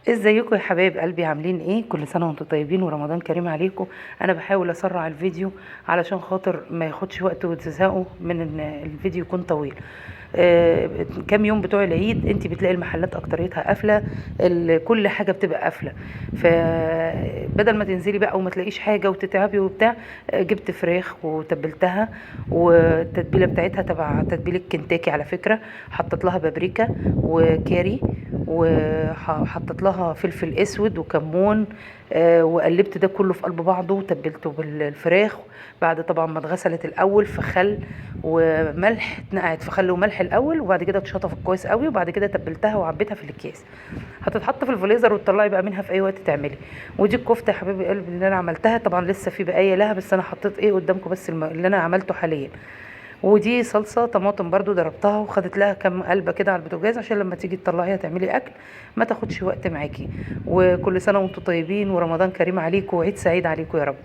ازيكم يا حبايب قلبي؟ عاملين ايه؟ كل سنه وانتم طيبين ورمضان كريم عليكم. انا بحاول اسرع الفيديو علشان خاطر ما ياخدش وقت وتزهقوا من ان الفيديو يكون طويل. كام يوم بتوع العيد انت بتلاقي المحلات اكتريتها قافله، كل حاجه بتبقى قافله. فبدل ما تنزلي بقى وما تلاقيش حاجه وتتعبي وبتاع، جبت فراخ وتبلتها، والتتبيله بتاعتها تبع تتبيله كنتاكي على فكره. حطيت لها بابريكا وكاري، وحطيت لها فلفل اسود وكمون. وقلبت ده كله في قلب بعضه وتبلته بالفراخ. بعد طبعا ما اتغسلت الاول في خل وملح، اتنقعت في خل وملح الاول، وبعد كده اتشطفت كويس قوي، وبعد كده تبلتها وعبيتها في الاكياس. هتتحط في الفريزر وتطلعي بقى منها في اي وقت تعملي. ودي الكفته يا حبيبي قلبي اللي انا عملتها، طبعا لسه في بقايا لها، بس انا حطيت ايه قدامكم بس اللي انا عملته حاليا. ودي صلصه طماطم برضو ضربتها وخدت لها كام قلبه كده على البوتاجاز عشان لما تيجي تطلعيها تعملي اكل ما تاخدش وقت معاكي. وكل سنه وانتم طيبين ورمضان كريم عليكم وعيد سعيد عليكم يا رب.